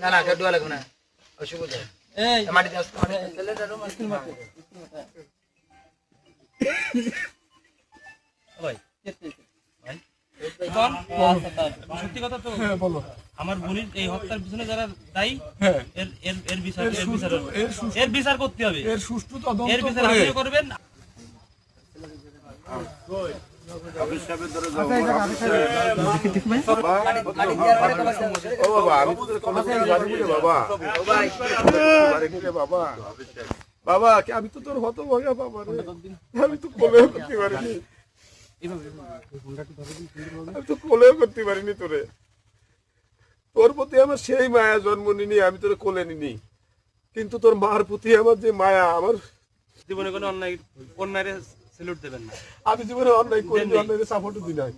না না দোয়া লাগবে না অসুবিধা যায় এই মাটি দাও মাটি ছেলেটারও মাটি মারতে ভাই সত্যি কথা তো বলো আমার বোনের এই হত্যার পিছনে যারা দায়ী এর বিচার করতে হবে এর সুষ্ঠু তদন্ত এর বিচার আপনি করবেন বাবা আমি তো তোর হতভাগা বাবা রে আমি তো কোলেও করতে পারিনি আমি তো কোলেও করতে পারিনি তোরে তোর প্রতি আমার সেই মায়া জন্ম নিনি আমি তোরে কোলে নিনি কিন্তু তোর মার প্রতি আমার যে মায়া আমার জীবনে কোনো অন্যায় অন্যায় স্যালুট দেবেন না আমি জীবনে অন্যায় করিনি অন্যায় সাপোর্ট দিই নাই